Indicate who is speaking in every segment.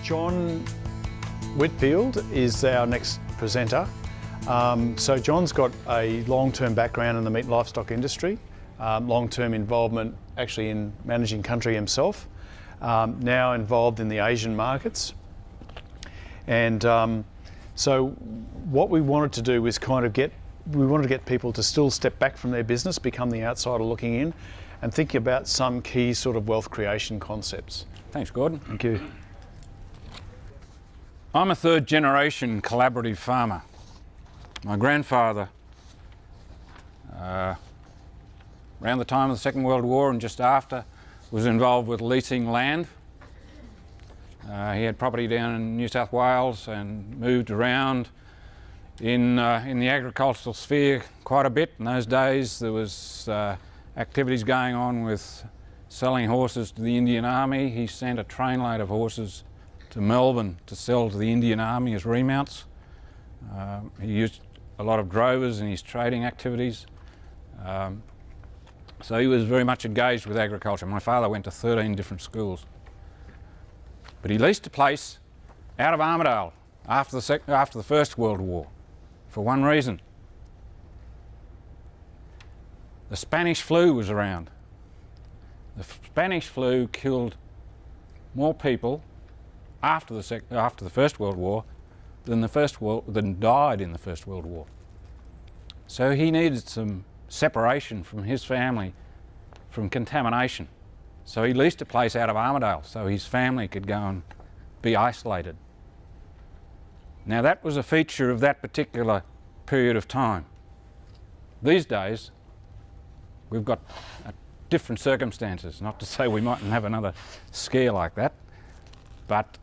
Speaker 1: John Whitfield is our next presenter. So John's got a long-term background in the meat and livestock industry, long-term involvement actually in managing country himself, now involved in the Asian markets. And so what we wanted to do was we wanted to get people to still step back from their business, become the outsider looking in, and think about some key sort of wealth creation concepts.
Speaker 2: Thanks, Gordon.
Speaker 1: Thank you.
Speaker 2: I'm a third generation collaborative farmer. My grandfather, around the time of the Second World War and just after, was involved with leasing land. He had property down in New South Wales and moved around in the agricultural sphere quite a bit. In those days there was activities going on with selling horses to the Indian Army. He sent a trainload of horses to Melbourne to sell to the Indian Army as remounts. He used a lot of drovers in his trading activities. So he was very much engaged with agriculture. My father went to 13 different schools. But he leased a place out of Armidale after the First World War for one reason. The Spanish flu was around. The Spanish flu killed more people after the First World War than died in the First World War. So he needed some separation from his family from contamination. So he leased a place out of Armidale so his family could go and be isolated. Now that was a feature of that particular period of time. These days we've got different circumstances, not to say we mightn't have another scare like that, but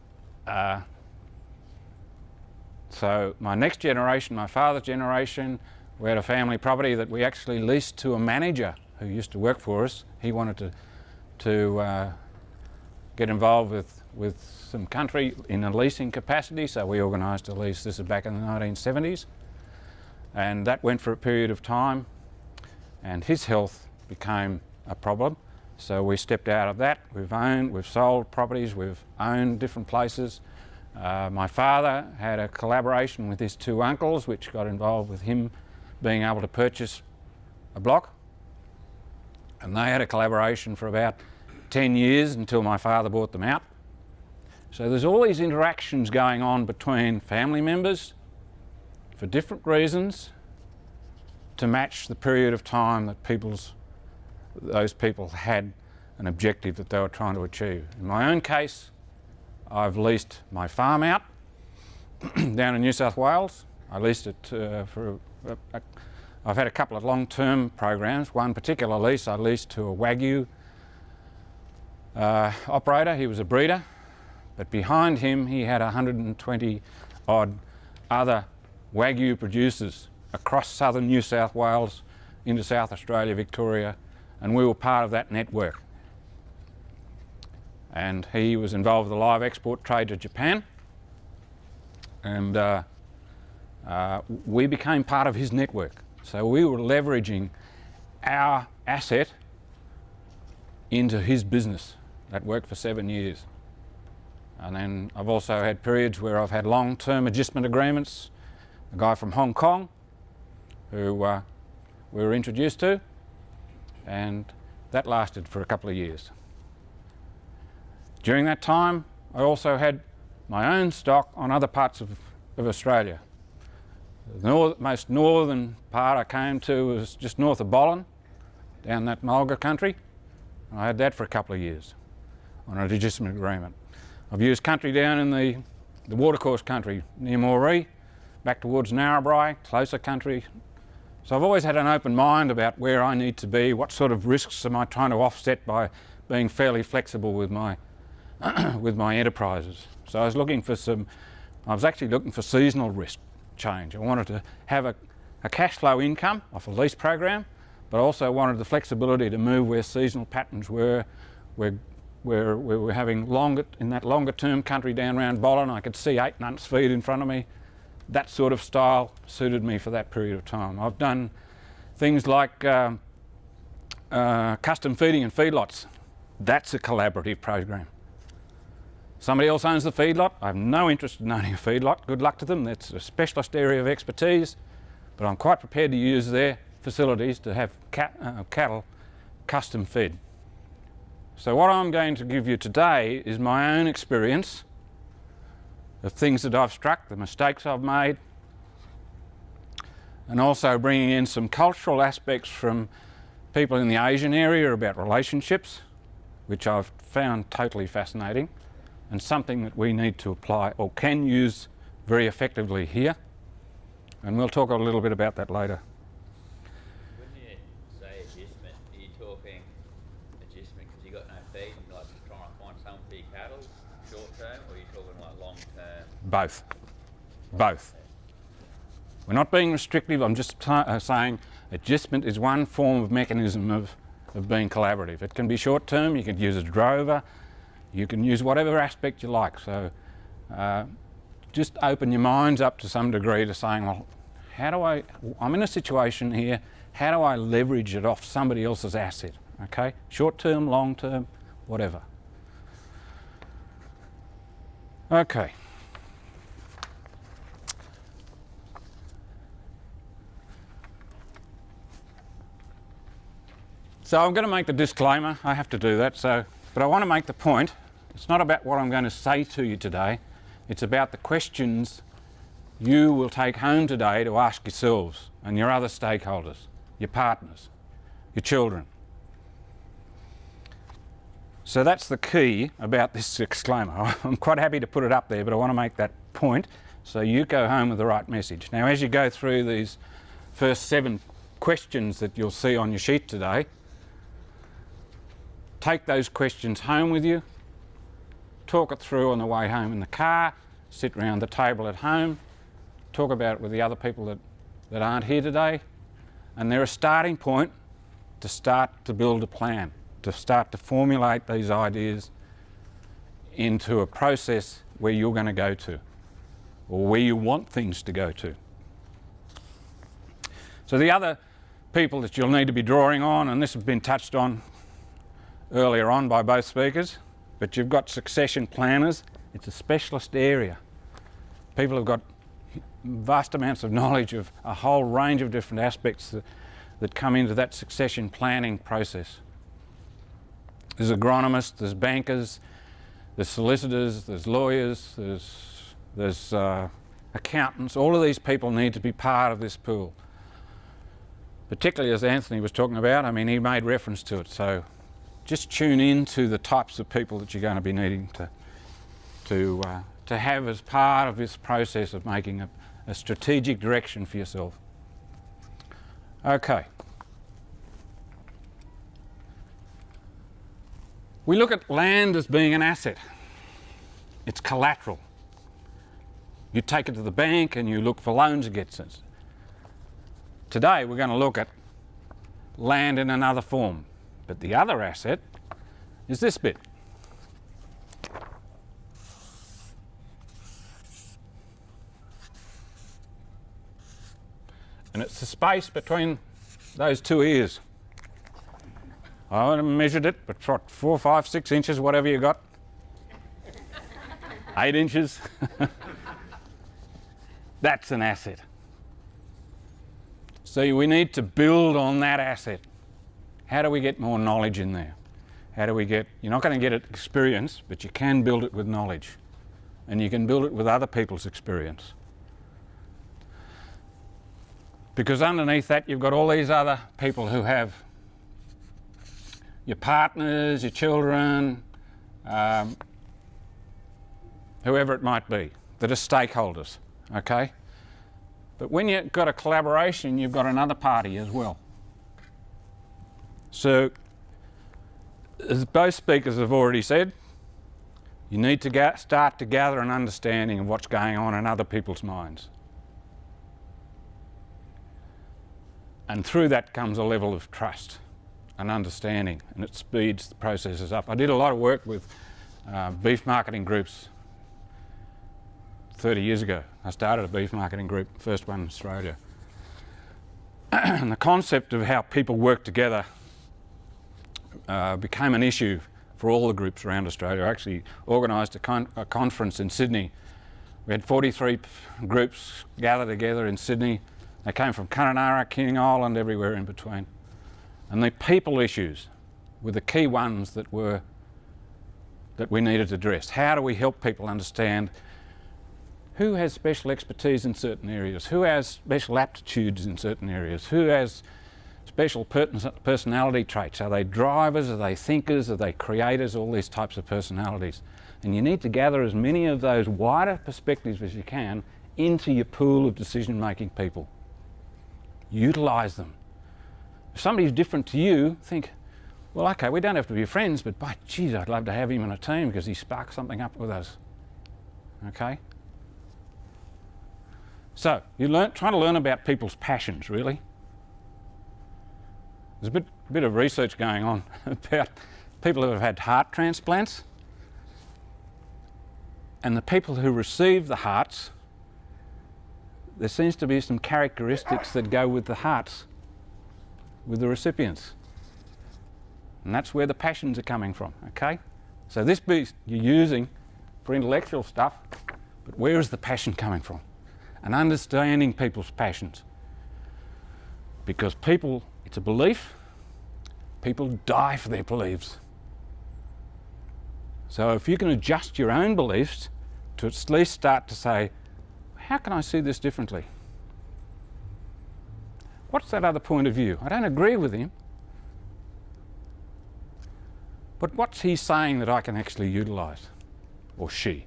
Speaker 2: so my next generation, my father's generation, we had a family property that we actually leased to a manager who used to work for us. He wanted to get involved with some country in a leasing capacity, so we organised a lease. This is back in the 1970s, and that went for a period of time, and his health became a problem, so we stepped out of that. We've sold properties, we've owned different places. My father had a collaboration with his two uncles which got involved with him being able to purchase a block, and they had a collaboration for about 10 years until my father bought them out. So there's all these interactions going on between family members for different reasons to match the period of time that those people had an objective that they were trying to achieve. In my own case, I've leased my farm out down in New South Wales. I leased it I've had a couple of long-term programs. One particular lease I leased to a Wagyu operator. He was a breeder, but behind him he had 120 odd other Wagyu producers across southern New South Wales into South Australia, Victoria, and we were part of that network. And he was involved with the live export trade to Japan, and we became part of his network. So we were leveraging our asset into his business. That worked for 7 years. And then I've also had periods where I've had long-term adjustment agreements. A guy from Hong Kong who we were introduced to, and that lasted for a couple of years. During that time I also had my own stock on other parts of Australia. The most northern part I came to was just north of Bollen, down that Mulga country. I had that for a couple of years on an adjustment agreement. I've used country down in the watercourse country near Moree, back towards Narrabri, closer country. So I've always had an open mind about where I need to be, what sort of risks am I trying to offset by being fairly flexible with my with my enterprises. So I was actually looking for seasonal risk change. I wanted to have a cash flow income off a lease program, but also wanted the flexibility to move where seasonal patterns were, where we were having in that longer term country down around Bollen. I could see 8 months feed in front of me. That sort of style suited me for that period of time. I've done things like custom feeding and feedlots. That's a collaborative program. Somebody else owns the feedlot. I have no interest in owning a feedlot. Good luck to them. That's a specialist area of expertise. But I'm quite prepared to use their facilities to have cattle custom fed. So what I'm going to give you today is my own experience of things that I've struck, the mistakes I've made, and also bringing in some cultural aspects from people in the Asian area about relationships, which I've found totally fascinating, and something that we need to apply or can use very effectively here. And we'll talk a little bit about that later.
Speaker 3: When you say adjustment, are you talking adjustment because you got no feed and like trying to find something for your cattle, short term, or are you talking like long term?
Speaker 2: Both. Both. We're not being restrictive, I'm just saying adjustment is one form of mechanism of being collaborative. It can be short term, you can use a drover, you can use whatever aspect you like. So just open your minds up to some degree to saying, well, I'm in a situation here, how do I leverage it off somebody else's asset? Okay, short term, long term, whatever. Okay. So I'm going to make the disclaimer, I have to do that, but I want to make the point, it's not about what I'm going to say to you today, it's about the questions you will take home today to ask yourselves and your other stakeholders, your partners, your children. So that's the key about this disclaimer. I'm quite happy to put it up there, but I want to make that point so you go home with the right message. Now, as you go through these first 7 questions that you'll see on your sheet today, take those questions home with you, talk it through on the way home in the car, sit around the table at home, talk about it with the other people that aren't here today, and they're a starting point to start to build a plan, to start to formulate these ideas into a process where you're going to go to, or where you want things to go to. So the other people that you'll need to be drawing on, and this has been touched on earlier on by both speakers, but you've got succession planners. It's a specialist area. People have got vast amounts of knowledge of a whole range of different aspects that come into that succession planning process. There's agronomists, there's bankers, there's solicitors, there's lawyers, there's accountants. All of these people need to be part of this pool. Particularly as Anthony was talking about, I mean, he made reference to it, so just tune in to the types of people that you're going to be needing to have as part of this process of making a strategic direction for yourself. Okay. We look at land as being an asset. It's collateral. You take it to the bank and you look for loans against it. Today we're going to look at land in another form, but the other asset is this bit. And it's the space between those 2 ears. I haven't measured it, but 4, 5, 6 inches, whatever you got. 8 inches. That's an asset. So we need to build on that asset. How do we get more knowledge in there? How do we get, you're not going to get it experience, but you can build it with knowledge. And you can build it with other people's experience. Because underneath that you've got all these other people who have your partners, your children, whoever it might be, that are stakeholders, okay? But when you've got a collaboration, you've got another party as well. So, as both speakers have already said, you need to start to gather an understanding of what's going on in other people's minds. And through that comes a level of trust and understanding, and it speeds the processes up. I did a lot of work with beef marketing groups 30 years ago. I started a beef marketing group, first one in Australia. And the concept of how people work together became an issue for all the groups around Australia. I actually organised a conference in Sydney. We had 43 groups gather together in Sydney. They came from Kununurra, King Island, everywhere in between. And the people issues were the key ones that we needed to address. How do we help people understand who has special expertise in certain areas, who has special aptitudes in certain areas, who has special personality traits? Are they drivers, are they thinkers, are they creators, all these types of personalities. And you need to gather as many of those wider perspectives as you can into your pool of decision-making people. Utilise them. If somebody's different to you, think, well, okay, we don't have to be friends, but by geez, I'd love to have him in a team because he sparks something up with us. Okay? So, you're trying to learn about people's passions, really. There's a bit of research going on about people who have had heart transplants, and the people who receive the hearts, there seems to be some characteristics that go with the hearts, with the recipients. And that's where the passions are coming from, okay? So this beast you're using for intellectual stuff, but where is the passion coming from? And understanding people's passions. Because people, it's a belief, people die for their beliefs. So if you can adjust your own beliefs to at least start to say, how can I see this differently? What's that other point of view? I don't agree with him, but what's he saying that I can actually utilise, or she?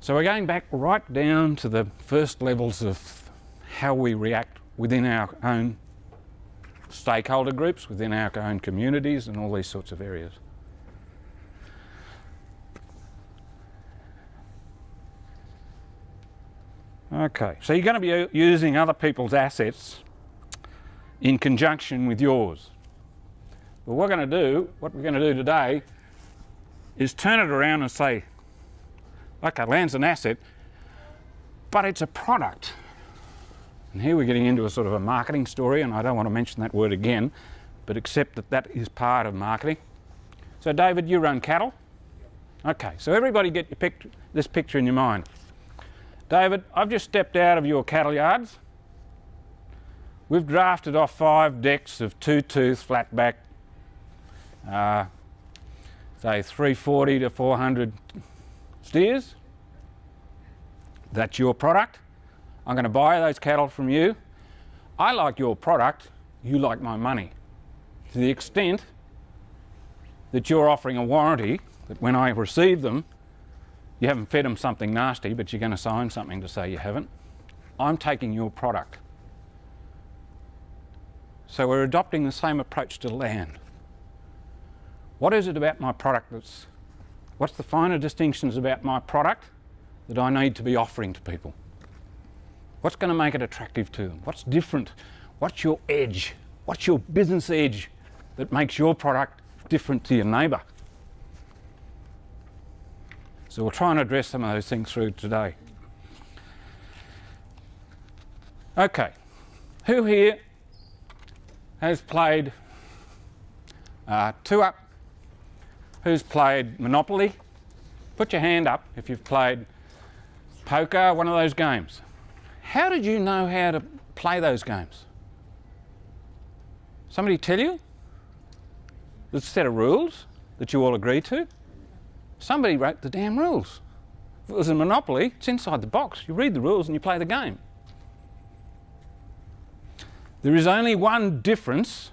Speaker 2: So we're going back right down to the first levels of how we react within our own stakeholder groups, within our own communities and all these sorts of areas. Okay, so you're going to be using other people's assets in conjunction with yours. Well, what we're going to do today is turn it around and say, okay, land's an asset, but it's a product. And here we're getting into a sort of a marketing story, and I don't want to mention that word again, but accept that that is part of marketing. So David, you run cattle? Okay, so everybody get your this picture in your mind. David, I've just stepped out of your cattle yards. We've drafted off 5 decks of 2-tooth flatback, say 340 to 400 steers. That's your product. I'm going to buy those cattle from you. I like your product, you like my money. To the extent that you're offering a warranty that when I receive them, you haven't fed them something nasty, but you're going to sign something to say you haven't. I'm taking your product. So we're adopting the same approach to land. What is it about my product what's the finer distinctions about my product that I need to be offering to people? What's going to make it attractive to them? What's different? What's your edge? What's your business edge that makes your product different to your neighbour? So we'll try and address some of those things through today. Okay, who here has played 2 Up? Who's played Monopoly? Put your hand up if you've played poker, one of those games. How did you know how to play those games? Somebody tell you? There's a set of rules that you all agree to. Somebody wrote the damn rules. If it was a Monopoly, it's inside the box. You read the rules and you play the game. There is only one difference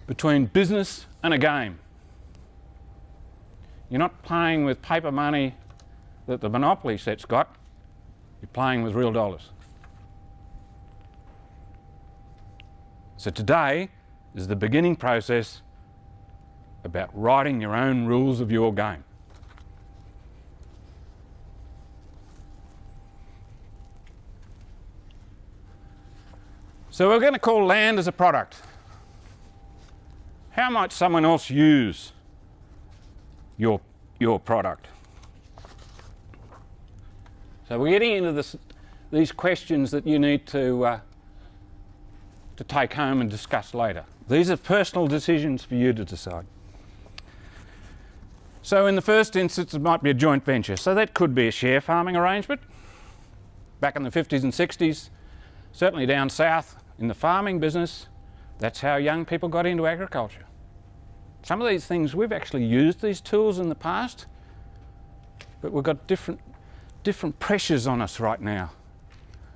Speaker 2: between business and a game. You're not playing with paper money that the Monopoly set's got. You're playing with real dollars. So today is the beginning process about writing your own rules of your game. So we're going to call land as a product. How might someone else use your product? So we're getting into these questions that you need to to take home and discuss later. These are personal decisions for you to decide. So in the first instance, it might be a joint venture. So that could be a share farming arrangement. Back in the 50s and 60s, certainly down south in the farming business, that's how young people got into agriculture. Some of these things, we've actually used these tools in the past, but we've got different pressures on us right now.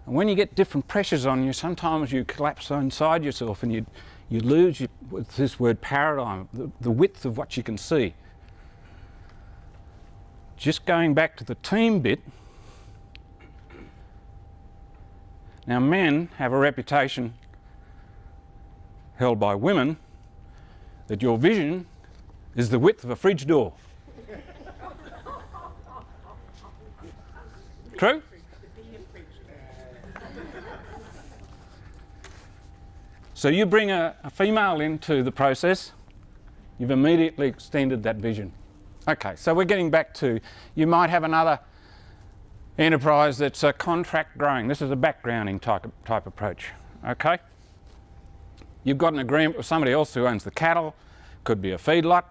Speaker 2: And when you get different pressures on you, sometimes you collapse inside yourself and you lose with this word paradigm, the width of what you can see. Just going back to the team bit, now men have a reputation held by women that your vision is the width of a fridge door. True? So you bring a female into the process, you've immediately extended that vision. Okay, so we're getting back to, you might have another enterprise that's a contract growing. This is a backgrounding type approach, okay? You've got an agreement with somebody else who owns the cattle, could be a feedlot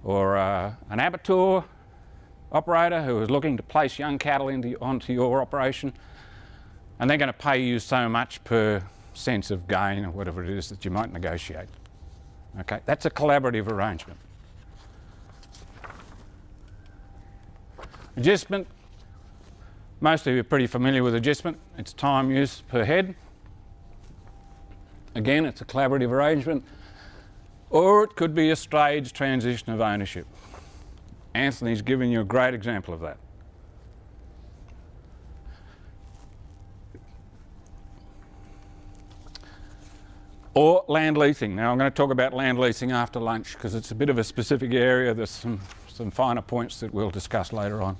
Speaker 2: or an abattoir operator who is looking to place young cattle onto your operation, and they're going to pay you so much per sense of gain or whatever it is that you might negotiate. Okay, that's a collaborative arrangement. Adjustment, most of you are pretty familiar with adjustment. It's time use per head. Again, it's a collaborative arrangement, or it could be a staged transition of ownership. Anthony's given you a great example of that. Or land leasing. Now I'm going to talk about land leasing after lunch because it's a bit of a specific area. There's some finer points that we'll discuss later on.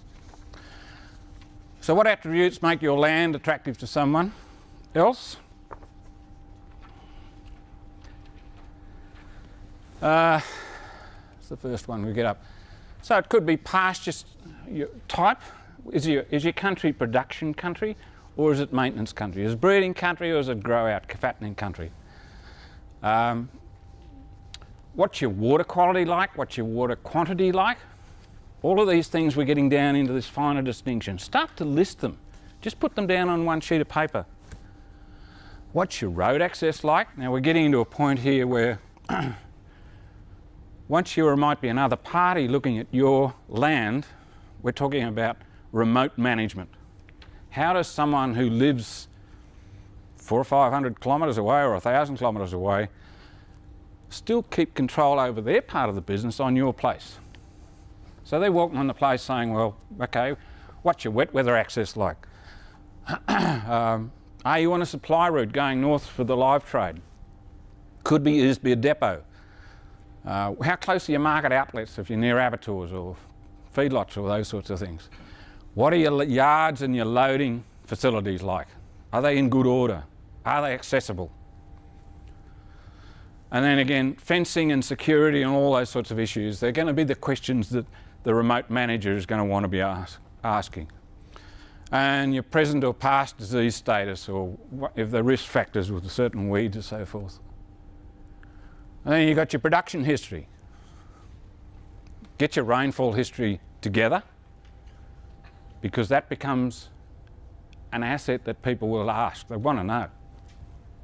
Speaker 2: So what attributes make your land attractive to someone else? It's the first one we get up. So it could be pasture type. Is your country production country, or is it maintenance country? Is it breeding country, or is it grow out, fattening country? What's your water quality like? What's your water quantity like? All of these things we're getting down into this finer distinction. Start to list them. Just put them down on one sheet of paper. What's your road access like? Now we're getting into a point here where once you or might be another party looking at your land, we're talking about remote management. How does someone who lives 400 or 500 kilometres away or 1,000 kilometres away still keep control over their part of the business on your place? So they're walking on the place saying, well, okay, what's your wet weather access like? Are you on a supply route going north for the live trade? Could be a depot. How close are your market outlets if you're near abattoirs or feedlots or those sorts of things? What are your yards and your loading facilities like? Are they in good order? Are they accessible? And then again, fencing and security and all those sorts of issues, they're going to be the questions that the remote manager is going to want to be asking. And your present or past disease status, or if there are risk factors with certain weeds and so forth. And then you've got your production history. Get your rainfall history together, because that becomes an asset that people will ask. They want to know.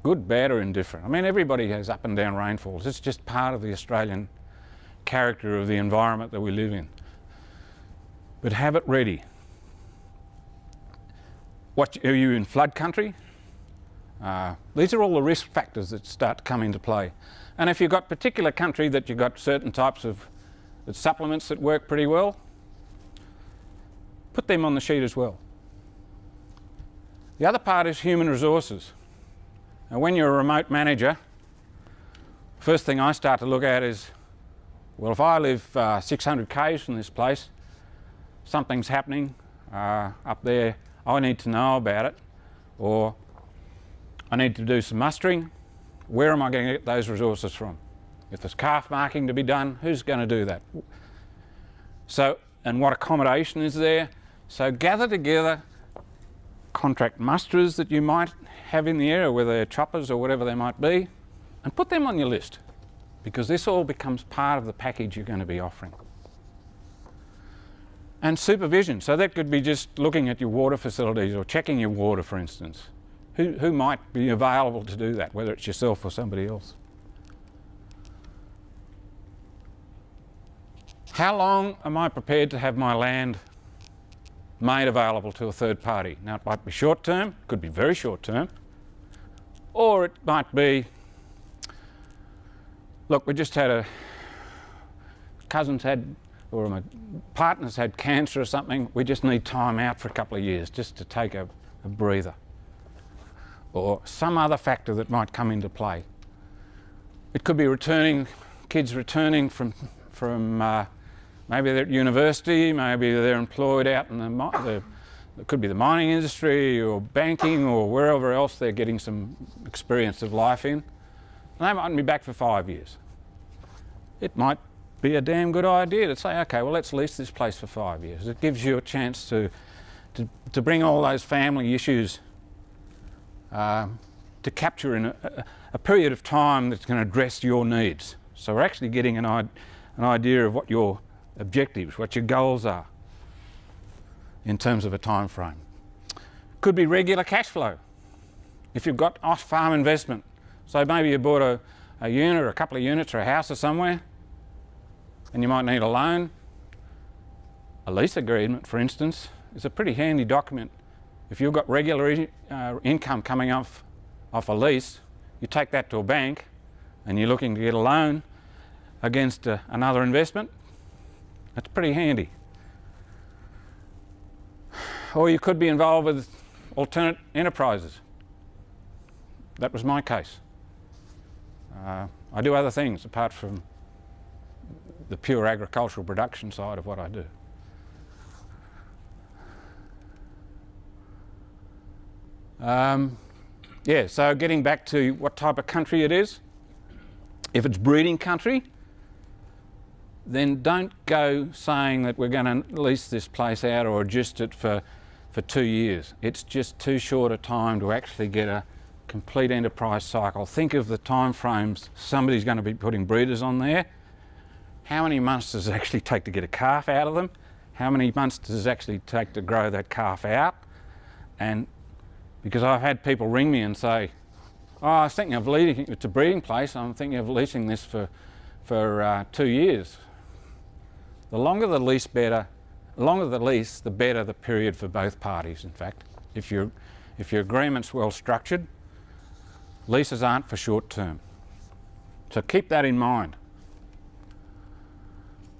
Speaker 2: Good, bad or indifferent. I mean, everybody has up and down rainfalls. It's just part of the Australian character of the environment that we live in. But have it ready. Are you in flood country? These are all the risk factors that start to come into play. And if you've got particular country that you've got certain types of supplements that work pretty well, put them on the sheet as well. The other part is human resources. Now when you're a remote manager, first thing I start to look at is, well, if I live 600 k's from this place, something's happening up there, I need to know about it, or I need to do some mustering. Where am I going to get those resources from? If there's calf marking to be done, who's going to do that? So, and what accommodation is there? So gather together contract musterers that you might have in the area, whether they're choppers or whatever they might be, and put them on your list, because this all becomes part of the package you're going to be offering. And supervision, so that could be just looking at your water facilities or checking your water, for instance. Who might be available to do that, whether it's yourself or somebody else? How long am I prepared to have my land made available to a third party? Now, it might be short term, could be very short term, or it might be, look, we just had a cousin's had, or my partner's had cancer or something, we just need time out for a couple of years just to take a breather. Or some other factor that might come into play. It could be kids returning from maybe they're at university, maybe they're employed out in it could be the mining industry or banking or wherever else they're getting some experience of life in. And they mightn't be back for 5 years. It might be a damn good idea to say, okay, well, let's lease this place for 5 years. It gives you a chance to bring all those family issues to capture in a period of time that's going to address your needs. So we're actually getting an idea of what your objectives, what your goals are in terms of a time frame. Could be regular cash flow. If you've got off-farm investment, so maybe you bought a unit or a couple of units or a house or somewhere, and you might need a loan. A lease agreement, for instance, is a pretty handy document. If you've got regular income coming off a lease, you take that to a bank and you're looking to get a loan against another investment, that's pretty handy. Or you could be involved with alternate enterprises. That was my case. I do other things apart from the pure agricultural production side of what I do. Yeah, so getting back to what type of country it is. If it's breeding country, then don't go saying that we're going to lease this place out or adjust it for 2 years. It's just too short a time to actually get a complete enterprise cycle. Think of the time frames somebody's going to be putting breeders on there. How many months does it actually take to get a calf out of them? How many months does it actually take to grow that calf out? And because I've had people ring me and say, oh, I was thinking of leasing, it's a breeding place, I'm thinking of leasing this for 2 years. The longer the lease, the better the period for both parties, in fact. If your agreement's well structured, leases aren't for short term. So keep that in mind.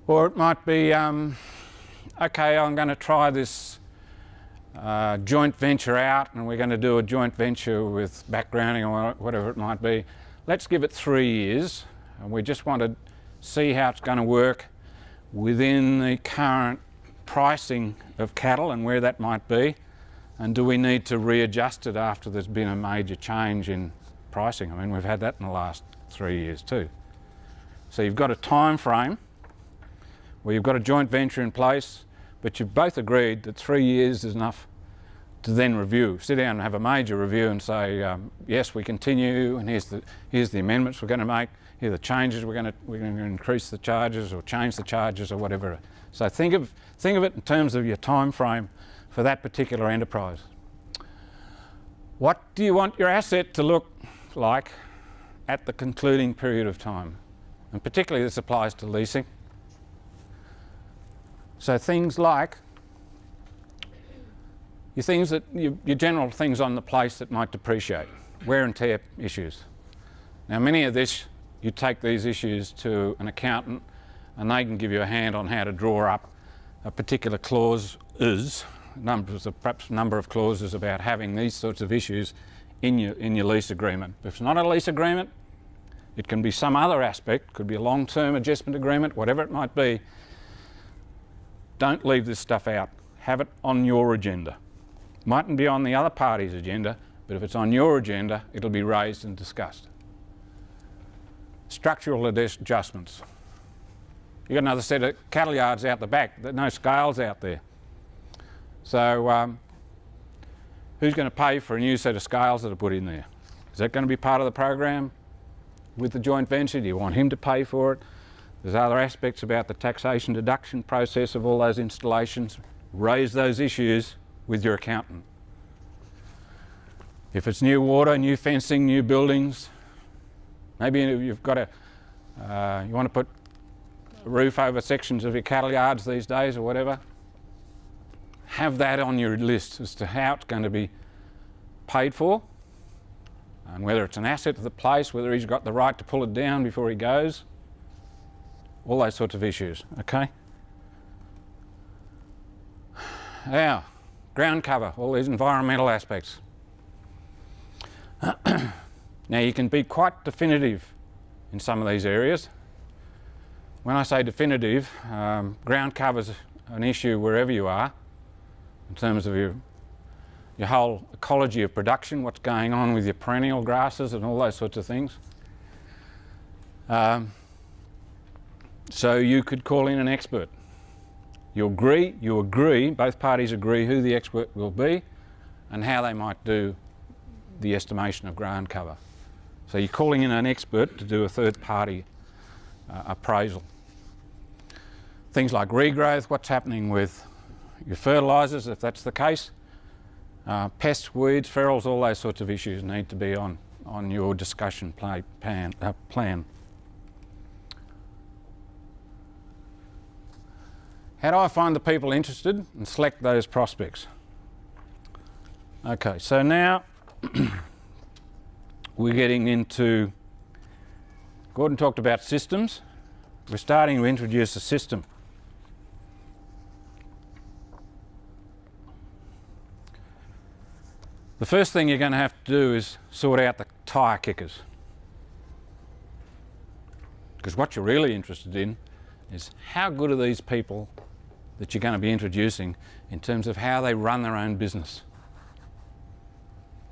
Speaker 2: Or it might be, okay, I'm going to try this joint venture out, and we're going to do a joint venture with backgrounding or whatever it might be. Let's give it 3 years, and we just want to see how it's going to work within the current pricing of cattle and where that might be, and do we need to readjust it after there's been a major change in pricing. I mean, we've had that in the last 3 years too. So you've got a time frame where you've got a joint venture in place, but you've both agreed that 3 years is enough to then review. Sit down and have a major review and say, yes, we continue, and here's the amendments we're going to make, here are the changes we're going to increase the charges or change the charges or whatever. So think of it in terms of your time frame for that particular enterprise. What do you want your asset to look like at the concluding period of time? And particularly this applies to leasing. So things like your general things on the place that might depreciate, wear and tear issues. Now, many of this, you take these issues to an accountant and they can give you a hand on how to draw up a particular clause, perhaps number of clauses about having these sorts of issues in your lease agreement. If it's not a lease agreement, it can be some other aspect, could be a long-term adjustment agreement, whatever it might be. Don't leave this stuff out. Have it on your agenda. Mightn't be on the other party's agenda, but if it's on your agenda, it'll be raised and discussed. Structural adjustments. You've got another set of cattle yards out the back, there's no scales out there. So who's going to pay for a new set of scales that are put in there? Is that going to be part of the program with the joint venture? Do you want him to pay for it? There's other aspects about the taxation deduction process of all those installations. Raise those issues with your accountant. If it's new water, new fencing, new buildings, maybe you've got you want to put a roof over sections of your cattle yards these days or whatever, have that on your list as to how it's going to be paid for and whether it's an asset to the place, whether he's got the right to pull it down before he goes, all those sorts of issues, okay? Now, ground cover, all these environmental aspects. Now you can be quite definitive in some of these areas. When I say definitive, ground cover's an issue wherever you are in terms of your whole ecology of production, what's going on with your perennial grasses and all those sorts of things. So you could call in an expert. You agree, both parties agree who the expert will be and how they might do the estimation of ground cover. So you're calling in an expert to do a third party appraisal. Things like regrowth, what's happening with your fertilisers if that's the case, pests, weeds, ferals, all those sorts of issues need to be on your discussion plan. How do I find the people interested and select those prospects? Okay, so now we're getting into, Gordon talked about systems. We're starting to introduce a system. The first thing you're going to have to do is sort out the tyre kickers. Because what you're really interested in is how good are these people that you're going to be introducing in terms of how they run their own business.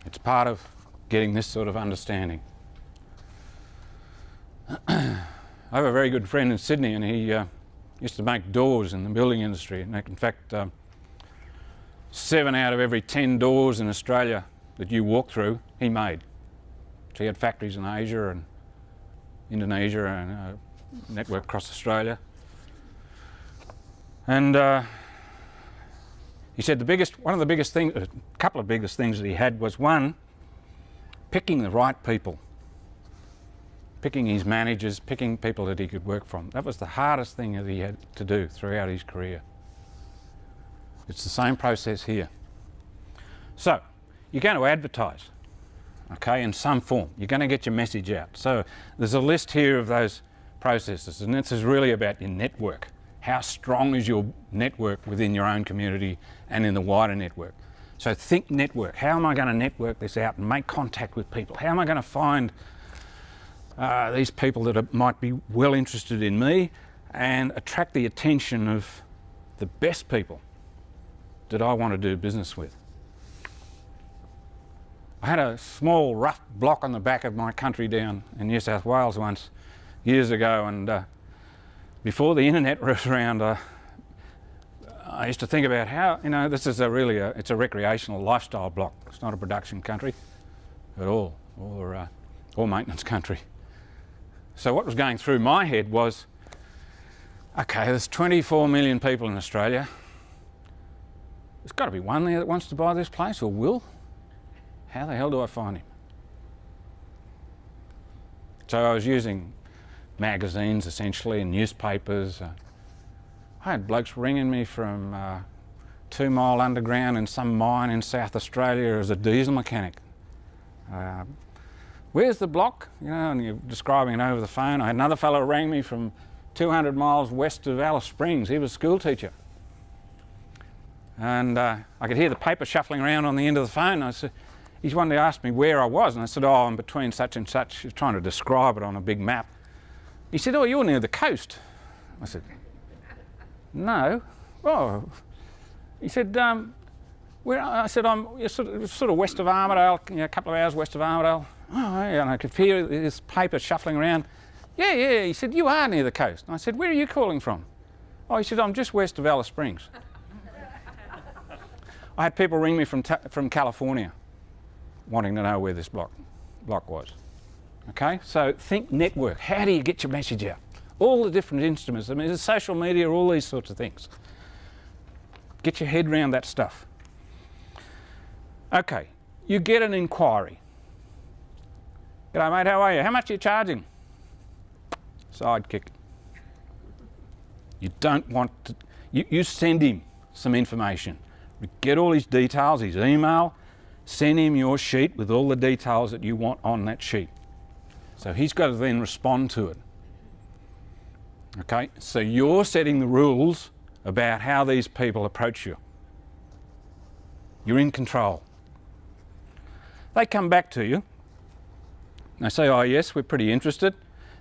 Speaker 2: It's part of getting this sort of understanding. I have a very good friend in Sydney and he used to make doors in the building industry. In fact, 7 out of every 10 doors in Australia that you walk through, he made. So he had factories in Asia and Indonesia and a network across Australia. And he said one of the biggest things, a couple of biggest things that he had was one, picking the right people. Picking his managers, picking people that he could work from. That was the hardest thing that he had to do throughout his career. It's the same process here. So, you're going to advertise, okay, in some form. You're going to get your message out. So, there's a list here of those processes, and this is really about your network. How strong is your network within your own community and in the wider network? So think network. How am I going to network this out and make contact with people? How am I going to find these people that might be well interested in me and attract the attention of the best people that I want to do business with? I had a small rough block on the back of my country down in New South Wales once, years ago, and before the internet was around, I used to think about how, this is it's a recreational lifestyle block. It's not a production country at all, or maintenance country. So what was going through my head was, okay, there's 24 million people in Australia. There's got to be one there that wants to buy this place or will. How the hell do I find him? So I was using magazines essentially and newspapers. I had blokes ringing me from 2 Mile Underground in some mine in South Australia as a diesel mechanic. Where's the block? And you're describing it over the phone. I had another fellow rang me from 200 miles west of Alice Springs. He was a school teacher. And I could hear the paper shuffling around on the end of the phone. He wanted to ask me where I was, and I said, I'm between such and such. He was trying to describe it on a big map. He said, you're near the coast. I said, no. Oh. He said, where? I said, I'm sort of west of Armidale, a couple of hours west of Armidale. Oh, yeah, and I could hear this paper shuffling around. Yeah. He said, you are near the coast. And I said, where are you calling from? Oh, he said, I'm just west of Alice Springs. I had people ring me from California wanting to know where this block was. Okay, so think network. How do you get your message out? All the different instruments. I mean, there's social media, all these sorts of things. Get your head around that stuff. Okay, you get an inquiry. G'day mate, how are you? How much are you charging? Sidekick. You don't want to, you send him some information. Get all his details, his email, send him your sheet with all the details that you want on that sheet. So he's got to then respond to it. Okay, so you're setting the rules about how these people approach you. You're in control. They come back to you. They say, oh yes, we're pretty interested.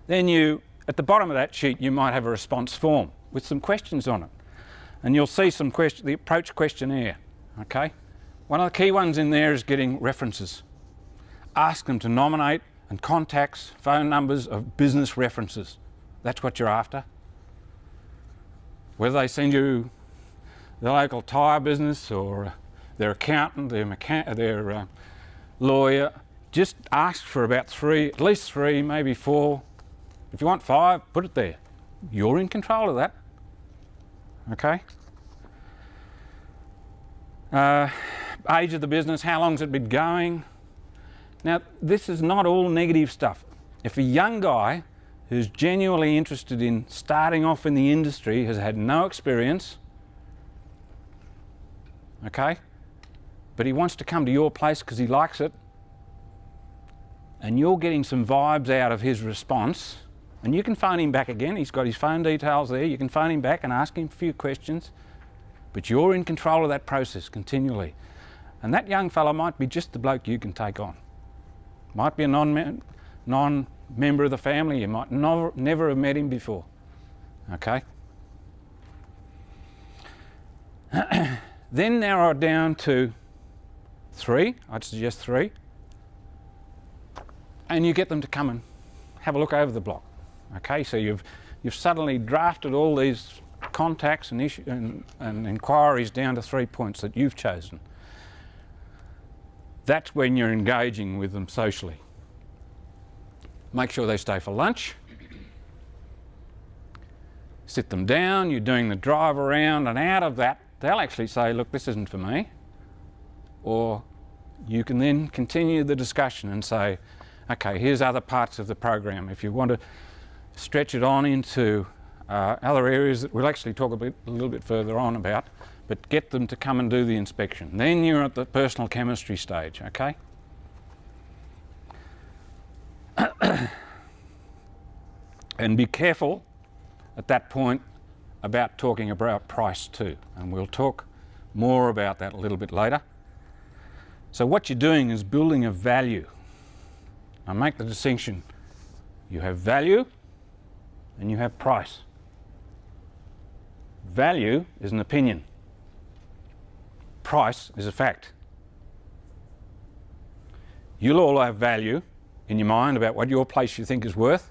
Speaker 2: Then you, at the bottom of that sheet, you might have a response form with some questions on it. And you'll see some the approach questionnaire, okay? One of the key ones in there is getting references. Ask them to nominate and contacts, phone numbers of business references. That's what you're after. Whether they send you the local tyre business or their accountant, their lawyer, just ask for about 3, at least 3, maybe 4. If you want 5, put it there. You're in control of that. Okay? Age of the business, how long's it been going? Now, this is not all negative stuff. If a young guy who's genuinely interested in starting off in the industry has had no experience, okay, but he wants to come to your place because he likes it, and you're getting some vibes out of his response, and you can phone him back again. He's got his phone details there. You can phone him back and ask him a few questions, but you're in control of that process continually. And that young fella might be just the bloke you can take on. Might be a non-member of the family. You might never have met him before. Okay? Then narrow it down to 3. I'd suggest 3. And you get them to come and have a look over the block. Okay, so you've suddenly drafted all these contacts and inquiries down to 3 points that you've chosen. That's when you're engaging with them socially. Make sure they stay for lunch. Sit them down, you're doing the drive around, and out of that, they'll actually say, look, this isn't for me. Or you can then continue the discussion and say, okay, here's other parts of the program. If you want to stretch it on into other areas that we'll actually talk a little bit further on about, but get them to come and do the inspection. Then you're at the personal chemistry stage, okay? And be careful at that point about talking about price too, and we'll talk more about that a little bit later. So what you're doing is building a value. Now make the distinction. You have value and you have price. Value is an opinion. Price is a fact. You'll all have value in your mind about what your place you think is worth,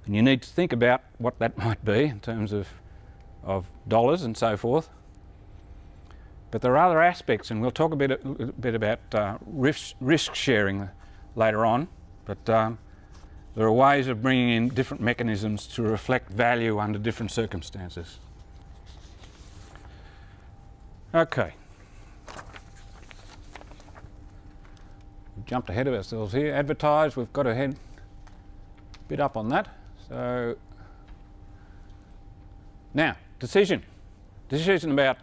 Speaker 2: and you need to think about what that might be in terms of dollars and so forth. But there are other aspects, and we'll talk a bit about risk sharing later on, but there are ways of bringing in different mechanisms to reflect value under different circumstances. Okay. We jumped ahead of ourselves here. Advertise, we've got a bit up on that. So now, decision. Decision about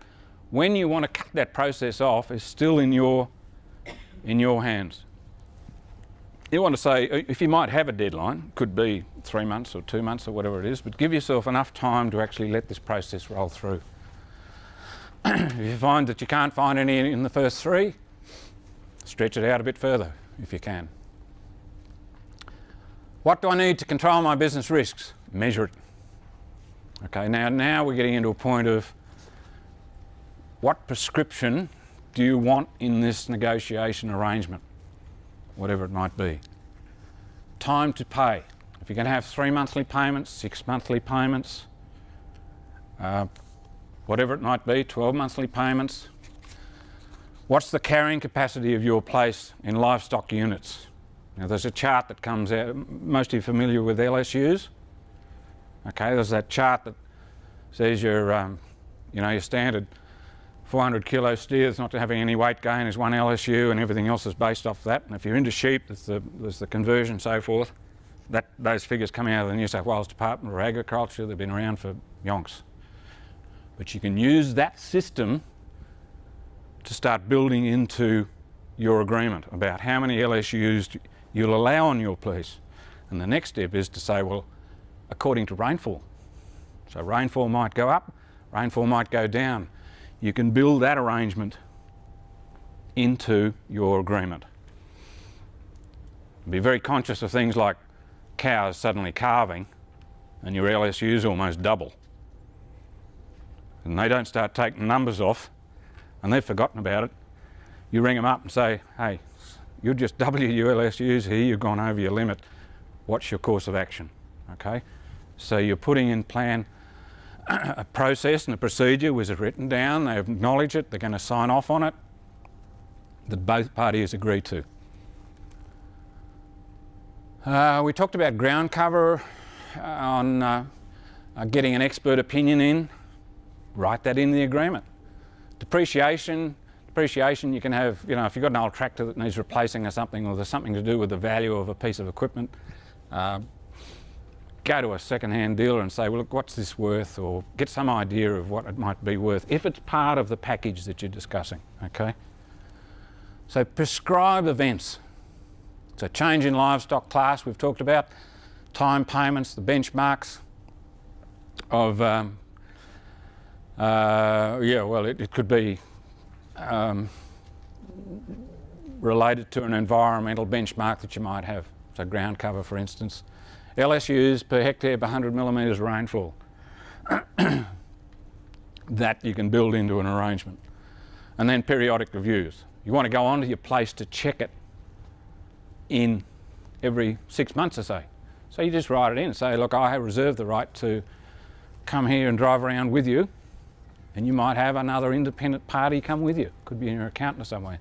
Speaker 2: when you want to cut that process off is still in your hands. You want to say, if you might have a deadline, could be 3 months or 2 months or whatever it is, but give yourself enough time to actually let this process roll through. If you find that you can't find any in the first 3, stretch it out a bit further if you can. What do I need to control my business risks? Measure it. Okay, now we're getting into a point of what prescription do you want in this negotiation arrangement, whatever it might be. Time to pay. If you're going to have 3 monthly payments, 6 monthly payments, whatever it might be, 12 monthly payments, What's the carrying capacity of your place in livestock units? Now there's a chart that comes out, most of you are familiar with LSUs. Okay, there's that chart that says your, your standard 400 kilo steer that's not having any weight gain is one LSU, and everything else is based off that. And if you're into sheep, there's the conversion and so forth. Those figures coming out of the New South Wales Department of Agriculture, they've been around for yonks. But you can use that system to start building into your agreement about how many LSUs you'll allow on your place. And the next step is to say, well, according to rainfall. So rainfall might go up, rainfall might go down. You can build that arrangement into your agreement. Be very conscious of things like cows suddenly calving and your LSUs almost double. And they don't start taking numbers off and they've forgotten about it. You ring them up and say, hey, you'll just double your LSUs here, you've gone over your limit. What's your course of action? Okay? So you're putting in plan a process and a procedure was written down, they acknowledge it, they're going to sign off on it, that both parties agree to. We talked about ground cover on getting an expert opinion in. Write that in the agreement. Depreciation you can have, if you've got an old tractor that needs replacing or something, or there's something to do with the value of a piece of equipment, go to a second-hand dealer and say, well, look, what's this worth? Or get some idea of what it might be worth, if it's part of the package that you're discussing, okay? So prescribe events. So change in livestock class we've talked about, time payments, the benchmarks of, it could be related to an environmental benchmark that you might have. So ground cover, for instance. LSUs per hectare per 100 millimetres rainfall. That you can build into an arrangement. And then periodic reviews. You want to go onto your place to check it in every 6 months or so. So you just write it in and say, look, I have reserved the right to come here and drive around with you, and you might have another independent party come with you. Could be your accountant or somewhere.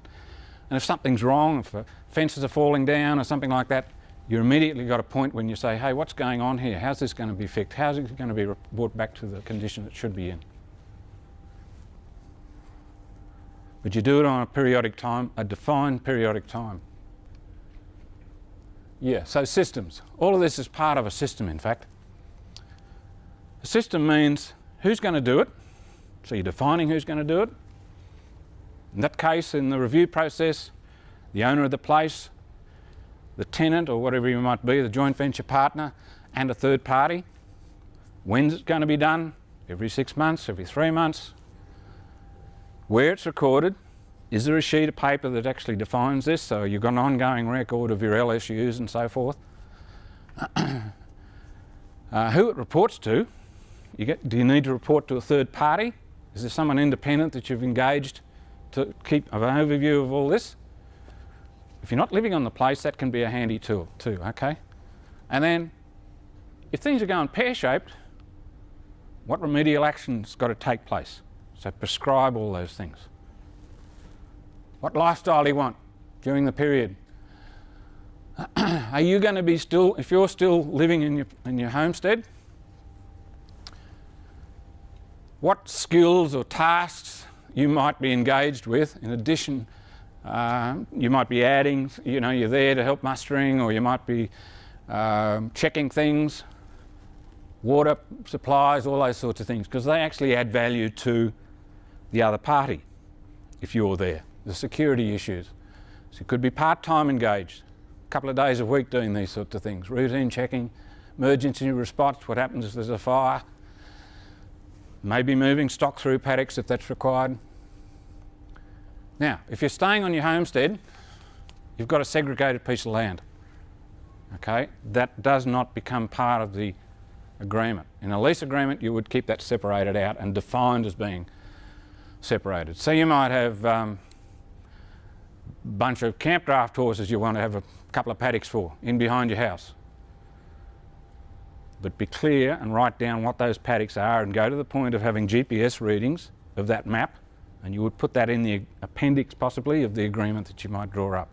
Speaker 2: And if something's wrong, if fences are falling down or something like that, you immediately got a point when you say, hey, what's going on here? How's this going to be fixed? How's it going to be brought back to the condition it should be in? But you do it on a periodic time, a defined periodic time. Yeah, so systems. All of this is part of a system, in fact. A system means who's going to do it. So you're defining who's going to do it. In that case, in the review process, the owner of the place, the tenant or whatever you might be, the joint venture partner, and a third party. When's it going to be done? Every 6 months, every 3 months. Where it's recorded. Is there a sheet of paper that actually defines this? So you've got an ongoing record of your LSUs and so forth. Who it reports to. Do you need to report to a third party? Is there someone independent that you've engaged to keep an overview of all this? If you're not living on the place, that can be a handy tool too, okay? And then, if things are going pear-shaped, what remedial action's got to take place? So prescribe all those things. What lifestyle do you want during the period? Are you going to be if you're still living in your homestead, what skills or tasks you might be engaged with in addition. You might be adding, you're there to help mustering, or you might be checking things, water supplies, all those sorts of things, because they actually add value to the other party if you're there. The security issues. So it could be part-time engaged, a couple of days a week doing these sorts of things, routine checking, emergency response, what happens if there's a fire, maybe moving stock through paddocks if that's required. Now, if you're staying on your homestead, you've got a segregated piece of land. Okay, that does not become part of the agreement. In a lease agreement, you would keep that separated out and defined as being separated. So you might have a bunch of camp draft horses you want to have a couple of paddocks for in behind your house. But be clear and write down what those paddocks are and go to the point of having GPS readings of that map And you would put that in the appendix, possibly, of the agreement that you might draw up.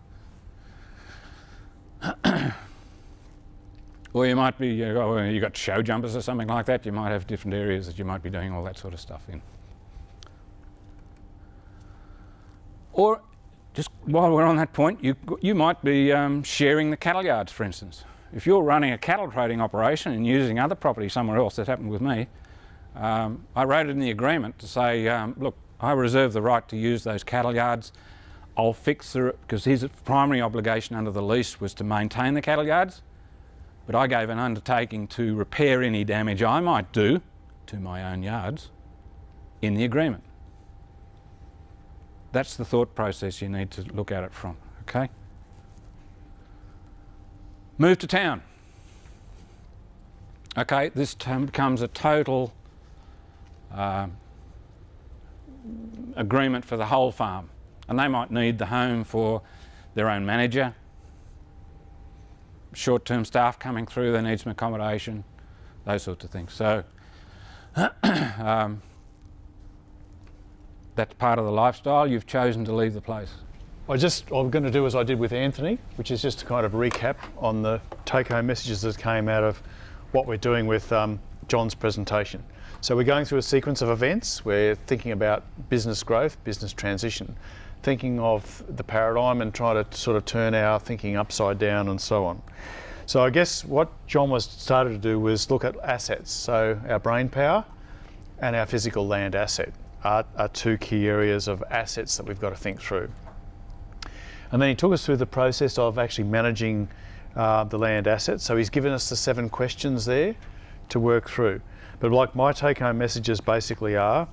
Speaker 2: Or you might be, you got show jumpers or something like that, you might have different areas that you might be doing all that sort of stuff in. Or, just while we're on that point, you might be sharing the cattle yards, for instance. If you're running a cattle trading operation and using other property somewhere else, that happened with me, I wrote it in the agreement to say, look, I reserve the right to use those cattle yards. I'll fix the, because his primary obligation under the lease was to maintain the cattle yards, but I gave an undertaking to repair any damage I might do to my own yards in the agreement. That's the thought process you need to look at it from, okay? Move to town. Okay, this becomes a total agreement for the whole farm. And they might need the home for their own manager, short-term staff coming through, they need some accommodation, those sorts of things. So that's part of the lifestyle. You've chosen to leave the place.
Speaker 1: I'm going to do as I did with Anthony, which is just to kind of recap on the take-home messages that came out of what we're doing with John's presentation. So we're going through a sequence of events. We're thinking about business growth, business transition, thinking of the paradigm and trying to sort of turn our thinking upside down and so on. So I guess what John was started to do was look at assets. So our brain power and our physical land asset are two key areas of assets that we've got to think through. And then he took us through the process of actually managing the land assets. So he's given us the 7 questions there to work through. But like my take-home messages basically are,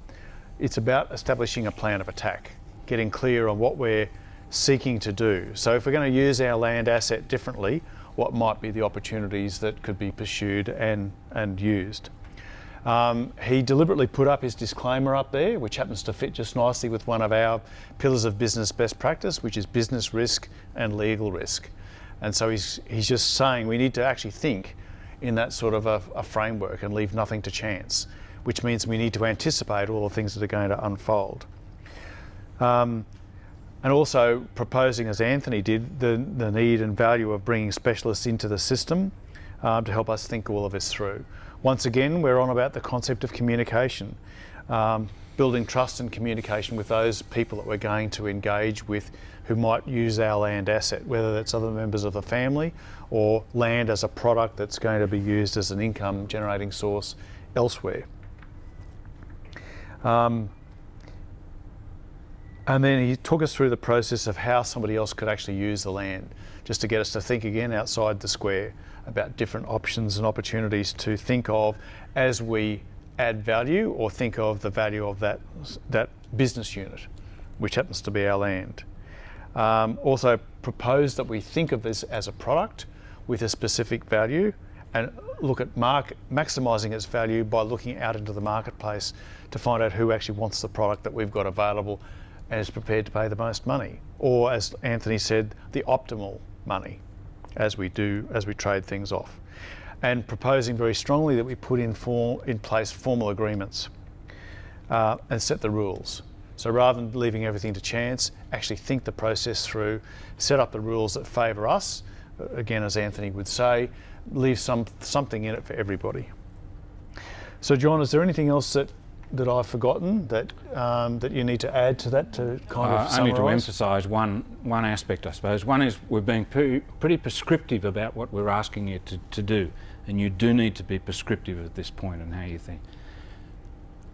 Speaker 1: it's about establishing a plan of attack, getting clear on what we're seeking to do. So if we're going to use our land asset differently, what might be the opportunities that could be pursued and used. He deliberately put up his disclaimer up there, which happens to fit just nicely with one of our pillars of business best practice, which is business risk and legal risk. And so he's just saying we need to actually think in that sort of a framework and leave nothing to chance, which means we need to anticipate all the things that are going to unfold. And also proposing, as Anthony did, the need and value of bringing specialists into the system to help us think all of this through. Once again, we're on about the concept of communication, building trust and communication with those people that we're going to engage with who might use our land asset, whether that's other members of the family or land as a product that's going to be used as an income generating source elsewhere. And then he took us through the process of how somebody else could actually use the land, just to get us to think again outside the square about different options and opportunities to think of as we add value or think of the value of that business unit, which happens to be our land. Also proposed that we think of this as a product with a specific value and look at maximising its value by looking out into the marketplace to find out who actually wants the product that we've got available and is prepared to pay the most money, or as Anthony said, the optimal money as we trade things off. And proposing very strongly that we put in place formal agreements and set the rules. So rather than leaving everything to chance, actually think the process through, set up the rules that favour us, again as Anthony would say, leave something in it for everybody. So John, is there anything else that I've forgotten that you need to add to that to kind of summarise?
Speaker 2: Only to emphasise one aspect, I suppose. One is we're being pretty prescriptive about what we're asking you to do, and you do need to be prescriptive at this point in how you think.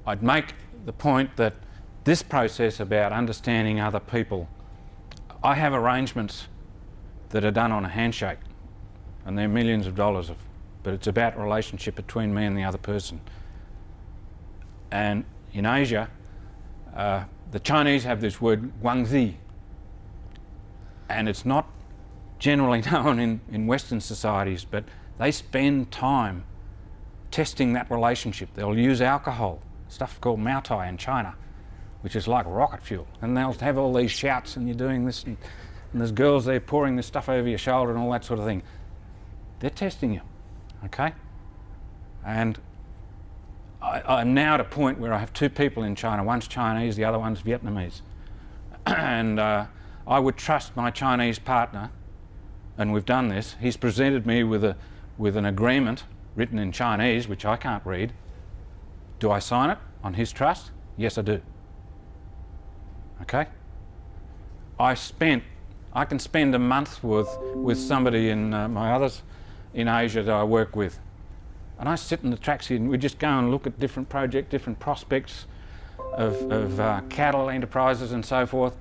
Speaker 2: I'd make the point that this process about understanding other people, I have arrangements that are done on a handshake, and they're millions of dollars, but it's about relationship between me and the other person. And in Asia, the Chinese have this word guangzi, and it's not generally known in Western societies, but they spend time testing that relationship. They'll use alcohol, stuff called Maotai in China, which is like rocket fuel, and they'll have all these shouts and you're doing this, and there's girls there pouring this stuff over your shoulder and all that sort of thing. They're testing you, okay? And I'm now at a point where I have two people in China. One's Chinese, the other one's Vietnamese. And I would trust my Chinese partner, and we've done this. He's presented me with an agreement written in Chinese, which I can't read. Do I sign it on his trust? Yes, I do. Okay? I can spend a month with somebody in my others in Asia that I work with. And I sit in the taxi and we just go and look at different projects, different prospects of cattle enterprises and so forth.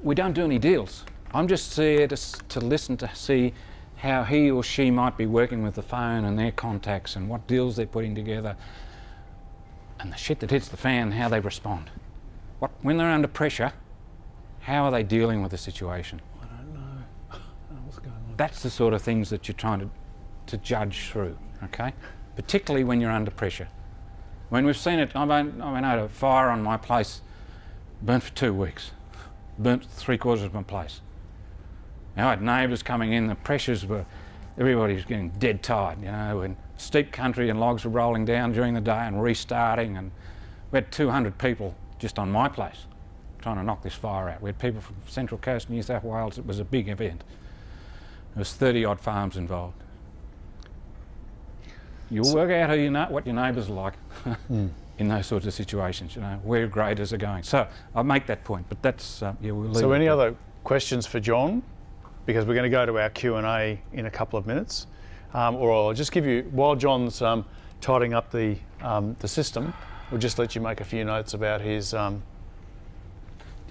Speaker 2: We don't do any deals. I'm just there to listen to see how he or she might be working with the phone and their contacts and what deals they're putting together. And the shit that hits the fan, how they respond. When they're under pressure, how are they dealing with the situation?
Speaker 1: I don't know what's going on.
Speaker 2: That's the sort of things that you're trying to judge through, okay? Particularly when you're under pressure. When we've seen it, I had a fire on my place, burnt for 2 weeks, burnt 3/4 of my place. Now I had neighbours coming in, the pressures were, everybody was getting dead tired, you know, and steep country and logs were rolling down during the day and restarting, and we had 200 people just on my place trying to knock this fire out. We had people from Central Coast, New South Wales. It was a big event. There was 30 odd farms involved. You'll work out what your neighbours are like in those sorts of situations, you know, where graders are going. So I'll make that point, but that's, yeah, we'll leave it.
Speaker 1: So any other questions for John? Because we're going to go to our Q&A in a couple of minutes. Or I'll just give you, while John's tidying up the system, we'll just let you make a few notes about his...
Speaker 2: Do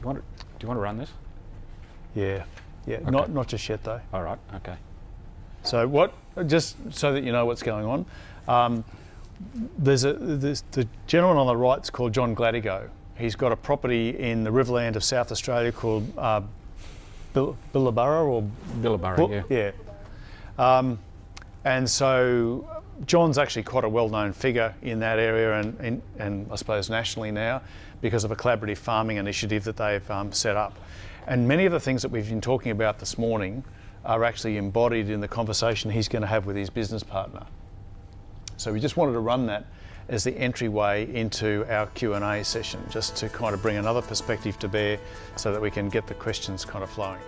Speaker 2: you want to run this?
Speaker 1: Yeah, okay. Not just yet though.
Speaker 2: All right, okay.
Speaker 1: So just so that you know what's going on, the gentleman on the right's called John Gladigo. He's got a property in the Riverland of South Australia called Billabara or...
Speaker 2: Billabara, yeah.
Speaker 1: Yeah. And so John's actually quite a well-known figure in that area and I suppose nationally now because of a collaborative farming initiative that they've set up. And many of the things that we've been talking about this morning are actually embodied in the conversation he's going to have with his business partner. So we just wanted to run that as the entryway into our Q&A session, just to kind of bring another perspective to bear so that we can get the questions kind of flowing.